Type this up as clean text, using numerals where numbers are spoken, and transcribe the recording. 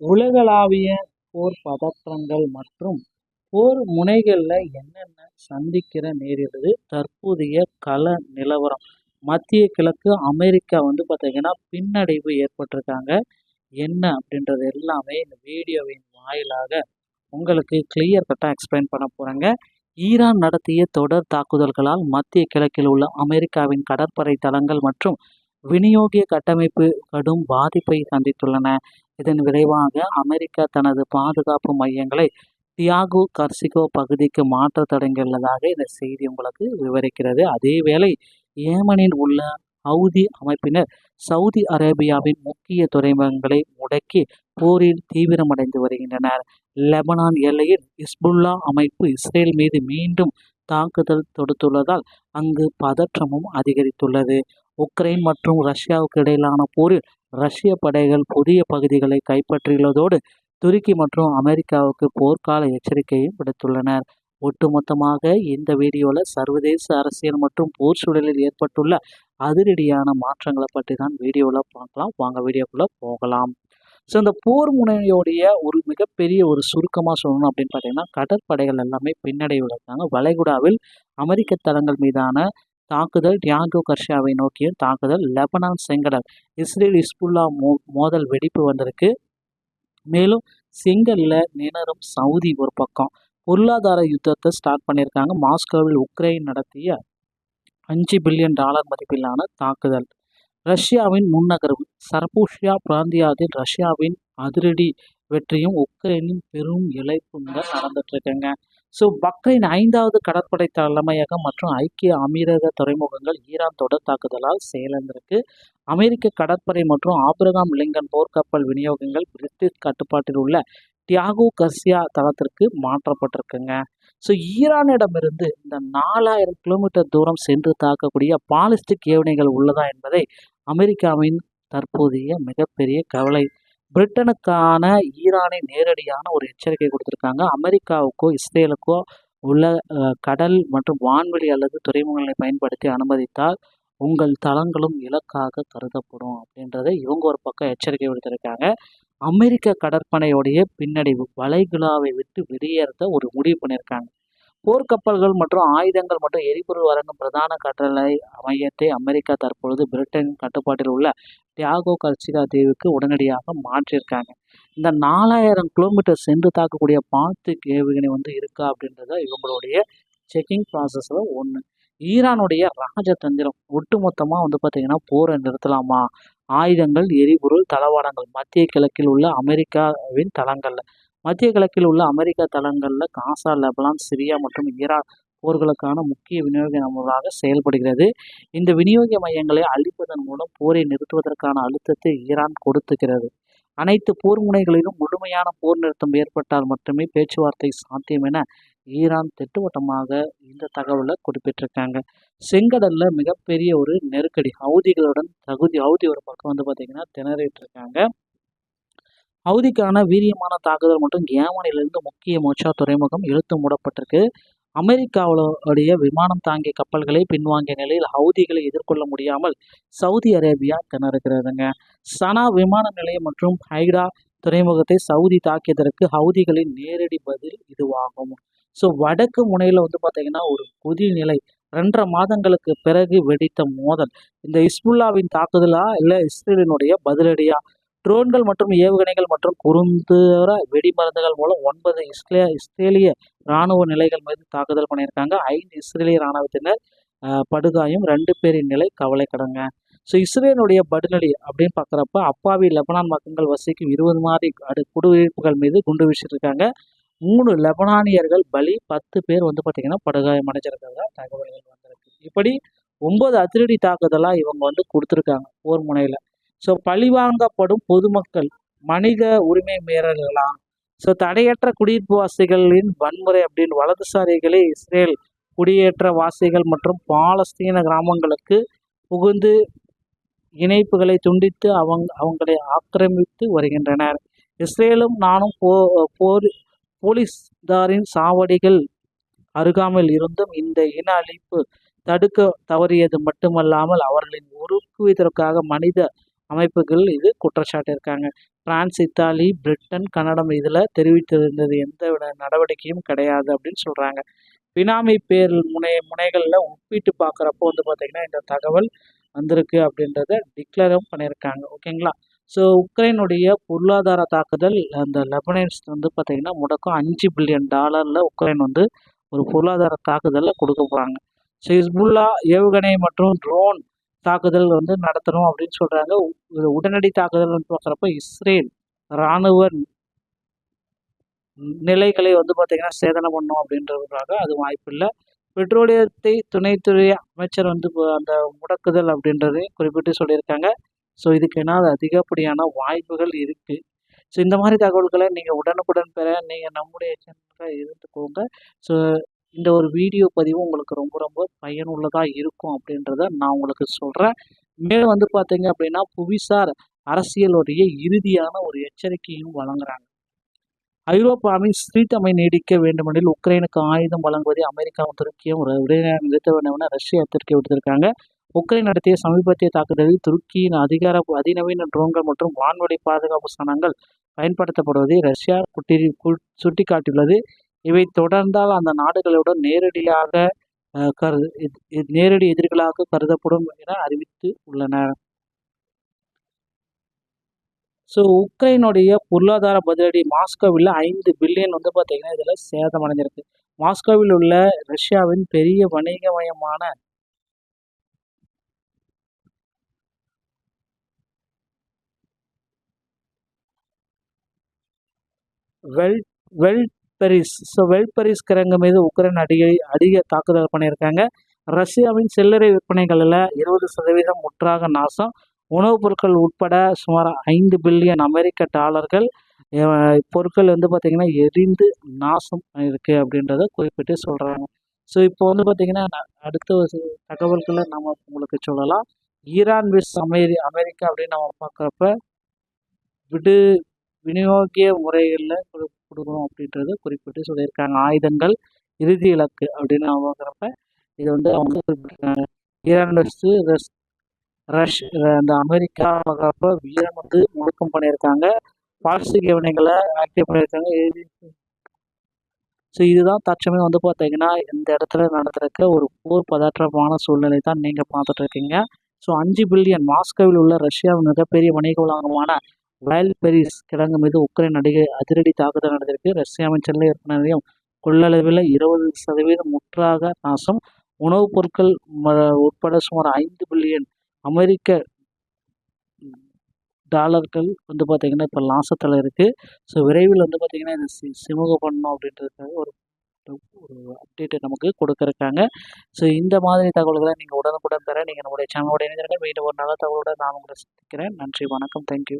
உலகளாவிய போர் பதற்றங்கள் மற்றும் போர் முனைகளில் என்னென்ன சந்திக்கிற நேரிடுது தற்போதைய கள நிலவரம். மத்திய கிழக்கு அமெரிக்கா பார்த்தீங்கன்னா பின்னடைவு ஏற்பட்டிருக்காங்க. என்ன அப்படின்றது எல்லாமே இந்த வீடியோவின் வாயிலாக உங்களுக்கு கிளியர் கட்டாக எக்ஸ்பிளைன் பண்ண போகிறேங்க. ஈரான் நடத்திய தொடர் தாக்குதல்களால் மத்திய கிழக்கில் உள்ள அமெரிக்காவின் கடற்படை தளங்கள் மற்றும் விநியோக கட்டமைப்பு கடும் பாதிப்பை சந்தித்துள்ளன. இதன் விளைவாக அமெரிக்கா தனது பாதுகாப்பு மையங்களை தியாகோ கர்சிகோ பகுதிக்கு மாற்ற தொடங்கியுள்ளதாக இந்த செய்தி உங்களுக்கு விவரிக்கிறது. அதேவேளை ஏமனில் உள்ள ஹவுதி அமைப்பினர் சவுதி அரேபியாவின் முக்கிய துறைமுகங்களை முடக்கி போரில் தீவிரமடைந்து வருகின்றனர். லெபனான் எல்லையில் ஹிஸ்புல்லா அமைப்பு இஸ்ரேல் மீது மீண்டும் தாக்குதல் தொடுத்துள்ளதால் அங்கு பதற்றமும் அதிகரித்துள்ளது. உக்ரைன் மற்றும் ரஷ்யாவுக்கு இடையிலான போரில் ரஷ்ய படைகள் புதிய பகுதிகளை கைப்பற்றியுள்ளதோடு துருக்கி மற்றும் அமெரிக்காவுக்கு போர்க்கால எச்சரிக்கையும் விடுத்துள்ளனர். ஒட்டுமொத்தமாக இந்த வீடியோவில் சர்வதேச அரசியல் மற்றும் போர் சூழலில் ஏற்பட்டுள்ள அதிரடியான மாற்றங்களை பற்றி தான் வீடியோவில் பார்க்கலாம். வாங்க வீடியோக்குள்ளே போகலாம். ஸோ இந்த போர் முனையோடைய ஒரு மிகப்பெரிய ஒரு சுருக்கமாக சொல்லணும் அப்படின்னு பார்த்தீங்கன்னா, கடற்படைகள் எல்லாமே பின்னடைவில் இருக்காங்க. வளைகுடாவில் அமெரிக்க தளங்கள் மீதான தாக்குதல், டியாகோ கர்ஷியாவை நோக்கிய தாக்குதல், லெபனான் செங்கடல் இஸ்ரேல் ஹிஸ்புல்லா மோதல் வெடிப்பு வந்திருக்கு. மேலும் செங்கல்ல நினரும் சவுதி ஒரு பக்கம் பொருளாதார யுத்தத்தை ஸ்டார்ட் பண்ணியிருக்காங்க. மாஸ்கோவில் உக்ரைன் நடத்திய $5 பில்லியன் மதிப்பிலான தாக்குதல். ரஷ்யாவின் முன்னகர்வு. சர்பூஷியா பிராந்தியத்தில் ரஷ்யாவின் அதிரடி வெற்றியும் உக்ரைனின் பெரும் இழப்பும் நடந்துட்டு இருக்குங்க. ஸோ பக்ரைன் 5வது கடற்படை தலைமையகம் மற்றும் ஐக்கிய அமீரக துறைமுகங்கள் ஈரான் தொடர் தாக்குதலால் செயலிழந்திருக்கு. அமெரிக்க கடற்படை மற்றும் ஆப்ரகாம் லிங்கன் போர்க்கப்பல் விநியோகங்கள் பிரிட்டிஷ் கட்டுப்பாட்டில் உள்ள டியாகோ கர்சியா தளத்திற்கு மாற்றப்பட்டிருக்குங்க. ஸோ ஈரானிடமிருந்து இந்த 4000 கிலோமீட்டர் தூரம் சென்று தாக்கக்கூடிய பாலிஸ்டிக் ஏவுகணைகள் உள்ளதா என்பதை அமெரிக்காவின் தற்போதைய மிகப்பெரிய கவலை. பிரிட்டனுக்கான ஈரானை நேரடியான ஒரு எச்சரிக்கை கொடுத்துருக்காங்க. அமெரிக்காவுக்கோ இஸ்ரேலுக்கோ உள்ள கடல் மற்றும் வான்வெளி அல்லது துறைமுகங்களை பயன்படுத்தி அனுமதித்தால் உங்கள் தளங்களும் இலக்காக கருதப்படும் அப்படின்றத இவங்க ஒரு பக்கம் எச்சரிக்கை விடுத்திருக்காங்க. அமெரிக்க கடற்படையோடைய பின்னடைவு, வளைகுடாவை விட்டு வெளியேறத ஒரு முடிவு பண்ணியிருக்காங்க. போர்க்கப்பல்கள் மற்றும் ஆயுதங்கள் மற்றும் எரிபொருள் வழங்கும் பிரதான கட்டளை மையத்தை அமெரிக்கா தற்பொழுது பிரிட்டனின் கட்டுப்பாட்டில் உள்ள டியாகோ கர்சிகா தீவுக்கு உடனடியாக மாற்றியிருக்காங்க. இந்த 4000 கிலோமீட்டர் சென்று தாக்கக்கூடிய பாலிஸ்டிக் ஏவுகணை இருக்கா அப்படின்றத இவங்களுடைய செக்கிங் ப்ராசஸில் ஒன்று. ஈரானுடைய ராஜதந்திரம் ஒட்டுமொத்தமாக பார்த்தீங்கன்னா போரை நிறுத்தலாமா, ஆயுதங்கள், எரிபொருள், தளவாடங்கள் மத்திய கிழக்கில் உள்ள அமெரிக்காவின் தளங்களில் மத்திய கிழக்கில் உள்ள அமெரிக்கா தளங்களில் காசா, லெபனான், சிரியா மற்றும் ஈராக் போர்களுக்கான முக்கிய விநியோக அமைப்பாக செயல்படுகிறது. இந்த விநியோக மையங்களை அழிப்பதன் மூலம் போரை நிறுத்துவதற்கான அழுத்தத்தை ஈரான் கொடுத்துக்கிறது. அனைத்து போர் முனைகளிலும் முழுமையான போர் நிறுத்தம் ஏற்பட்டால் மட்டுமே பேச்சுவார்த்தை சாத்தியம் என ஈரான் திட்டவட்டமாக இந்த தகவலை குறிப்பிட்டிருக்காங்க. செங்கடல்ல மிகப்பெரிய ஒரு நெருக்கடி. ஹவுதிகளுடன் ஹவுதி ஒரு பக்கம் பார்த்தீங்கன்னா திணறிட்டு இருக்காங்க. ஹவுதிக்கான வீரியமான தாக்குதல் மற்றும் ஏமனிலிருந்து முக்கிய மோச்சா துறைமுகம் இழுத்து மூடப்பட்டிருக்கு. அமெரிக்காவுடைய விமானம் தாங்கிய கப்பல்களை பின்வாங்கிய நிலையில் ஹவுதிகளை எதிர்கொள்ள முடியாமல் சவுதி அரேபியா திணறுகிறதுங்க. சனா விமான நிலையம் மற்றும் ஹைடா துறைமுகத்தை சவுதி தாக்கியதற்கு ஹவுதிகளின் நேரடி பதில் இதுவாகும். ஸோ வடக்கு முனையில் பார்த்தீங்கன்னா ஒரு புதிய நிலை. 2.5 மாதங்களுக்கு பிறகு வெடித்த மோதல் இந்த ஹிஸ்புல்லாவின் தாக்குதலா இல்லை இஸ்ரேலினுடைய பதிலடியா? ட்ரோன்கள் மற்றும் ஏவுகணைகள் மற்றும் குறுந்தூர வெடிமருந்துகள் மூலம் 9 இஸ்ரேலிய இராணுவ நிலைகள் மீது தாக்குதல் பண்ணியிருக்காங்க. 5 இஸ்ரேலிய இராணுவத்தினர் படுகாயம், 2 பேரின் நிலை கவலைக்கிடங்க. ஸோ இஸ்ரேலுடைய பதிலடி அப்படின்னு பார்க்குறப்ப அப்பாவி லெபனான் மக்கள் வசிக்கும் 20 மாடி குடியிருப்புகள் மீது குண்டு வீசியிருக்காங்க. 3 லெபனானியர்கள் பலி, 10 பேர் பார்த்தீங்கன்னா படுகாயம் அடைஞ்சிருக்கிறதா தகவல்கள் வந்திருக்கு. இப்படி 9 அதிரடி தாக்குதலாக இவங்க கொடுத்துருக்காங்க போர் முனையில். ஸோ பழிவாங்கப்படும் பொதுமக்கள் மனித உரிமை மீறல்களா? ஸோ தடையற்ற குடியிருப்பு வாசிகளின் வன்முறை அப்படின்னு வலதுசாரிகளே இஸ்ரேல் குடியேற்ற வாசிகள் மற்றும் பாலஸ்தீன கிராமங்களுக்கு புகுந்து இணைப்புகளை துண்டித்து அவங்களை ஆக்கிரமித்து வருகின்றனர். இஸ்ரேலும் நானும் போலீஸ்தாரின் சாவடிகள் அருகாமையில் இருந்தும் இந்த இன அழிப்பு தடுக்க தவறியது மட்டுமல்லாமல் அவர்களின் ஒடுக்குவதற்காக மனித அமைப்புகள் இது குற்றச்சாட்டு இருக்காங்க. பிரான்ஸ், இத்தாலி, பிரிட்டன், கனடம் இதில் தெரிவித்திருந்தது எந்த நடவடிக்கையும் கிடையாது அப்படின்னு சொல்கிறாங்க. பினாமி பேர் முனைகளில் ஒப்பிட்டு பார்க்குறப்போ வந்து பார்த்திங்கன்னா இந்த தகவல் வந்திருக்கு அப்படின்றத டிக்ளரும் பண்ணியிருக்காங்க. ஓகேங்களா. ஸோ உக்ரைனுடைய பொருளாதார தாக்குதல் அந்த லெபனன்ஸ் வந்து பார்த்திங்கன்னா முடக்கம் $5 பில்லியன் உக்ரைன் வந்து ஒரு பொருளாதார தாக்குதலில் கொடுக்க போகிறாங்க. ஸோ ஹிஸ்புல்லா ஏவுகணை மற்றும் ட்ரோன் தாக்குதல் வந்து நடத்தணும் அப்படின்னு சொல்கிறாங்க. உடனடி தாக்குதல் வந்து பார்க்குறப்ப இஸ்ரேல் இராணுவ நிலைகளை வந்து பார்த்திங்கன்னா சேதனை பண்ணும் அப்படின்றதுக்காக அது வாய்ப்பில்லை. பெட்ரோலியத்தை துணைத்துறை அமைச்சர் வந்து அந்த முடக்குதல் அப்படின்றதையும் குறிப்பிட்டு சொல்லியிருக்காங்க. ஸோ இதுக்கு என்ன அதிகப்படியான வாய்ப்புகள் இருக்குது. ஸோ இந்த மாதிரி தகவல்களை நீங்கள் உடனுக்குடன் பெற நீங்கள் நம்முடைய சேனலில் இருந்துக்கோங்க. ஸோ இந்த ஒரு வீடியோ பதிவு உங்களுக்கு ரொம்ப ரொம்ப பயனுள்ளதாக இருக்கும் அப்படின்றத நான் உங்களுக்கு சொல்கிறேன். மேலும் வந்து பார்த்தீங்க அப்படின்னா புவிசார் அரசியலுடைய இறுதியான ஒரு எச்சரிக்கையும் வழங்குறாங்க. ஐரோப்பாவின் ஸ்திரத்தன்மை நீடிக்க வேண்டுமெனில் உக்ரைனுக்கு ஆயுதம் வழங்குவதை அமெரிக்காவும் துருக்கியும் உடனடியாக நிறுத்த வேண்டும் என ரஷ்யா எச்சரிக்கை விடுத்திருக்காங்க. உக்ரைன் நடத்திய சமீபத்திய தாக்குதலில் துருக்கியின் அதிநவீன ட்ரோன்கள் மற்றும் வான்வழி பாதுகாப்பு சாதனங்கள் பயன்படுத்தப்படுவதை ரஷ்யா சுட்டிக்காட்டியுள்ளது. இவை தொடர்ந்தால் அந்த நாடுகளுடன் நேரடி எதிரிகளாக கருதப்படும் என அறிவித்து உள்ளனர். ஸோ உக்ரைனுடைய பொருளாதார பதிலடி மாஸ்கோவில் 5 பில்லியன் வந்து பார்த்திங்கன்னா இதில் சேதமடைஞ்சிருக்கு. மாஸ்கோவில் உள்ள ரஷ்யாவின் பெரிய வணிகமயமான வெல்பரிஸ் கிரங்கு மீது உக்ரைன் அதிக தாக்குதல் பண்ணியிருக்காங்க. ரஷ்யாவின் சில்லறை விற்பனைகளில் 20% முற்றாக நாசம். உணவுப் பொருட்கள் உட்பட சுமார் $5 பில்லியன் பொருட்கள் வந்து பார்த்திங்கன்னா எரிந்து நாசம் இருக்குது அப்படின்றத குறிப்பிட்டு சொல்கிறாங்க. ஸோ இப்போ வந்து பார்த்திங்கன்னா அடுத்த தகவல்களை நம்ம உங்களுக்கு சொல்லலாம். ஈரான் விஸ் அமெரிக்கா அப்படின்னு நம்ம பார்க்குறப்ப விநியோகிய முறைகளில் கொடுக்கணும் அப்படின்றத குறிப்பிட்டு சொல்லியிருக்காங்க. ஆயுதங்கள் இறுதி இலக்கு அப்படின்னு நம்ம பார்க்குறப்ப இது வந்து அவங்க குறிப்பிட்டிருக்காங்க. ஈரான் வெஸ்ட் அந்த அமெரிக்கா பார்க்குறப்ப ஈரான் வந்து முடக்கம் பண்ணியிருக்காங்க. பாலிஸ்டிக் ஏவுகணைகளை ஆக்டிவ் பண்ணியிருக்காங்க. ஸோ இதுதான் தற்சமயம் வந்து பார்த்தீங்கன்னா இந்த இடத்துல நடந்திருக்க ஒரு போர் பதற்றமான சூழ்நிலை தான் நீங்கள் பார்த்துட்டு இருக்கீங்க. ஸோ 5 பில்லியன் மாஸ்கோவில் உள்ள ரஷ்யாவின் மிகப்பெரிய வணிக வளாகமான வெல்பரிஸ் கிடங்கு மீது உக்ரைன் அதிரடி தாக்குதல் நடந்திருக்கு. ரஷ்யாவின் சில்லறை விற்பனை நிலையம் கொள்ளளவில் 20% முற்றாக நாசம். உணவுப் பொருட்கள் உட்பட சுமார் $5 பில்லியன் வந்து பார்த்திங்கன்னா இப்போ நாசத்தில் இருக்குது. ஸோ விரைவில் வந்து பார்த்திங்கன்னா இதை சிமுகம் பண்ணணும் அப்படின்றதுக்காக ஒரு அப்டேட்டை நமக்கு கொடுத்துருக்காங்க. ஸோ இந்த மாதிரி தகவல்களை நீங்கள் உடனுக்குடன் பெற நீங்கள் நம்முடைய சேனலோட இணைந்திருங்க. மீண்டும் ஒரு நல்ல தகவலோடு நான் உங்களை சந்திக்கிறேன். நன்றி, வணக்கம், தேங்க்யூ.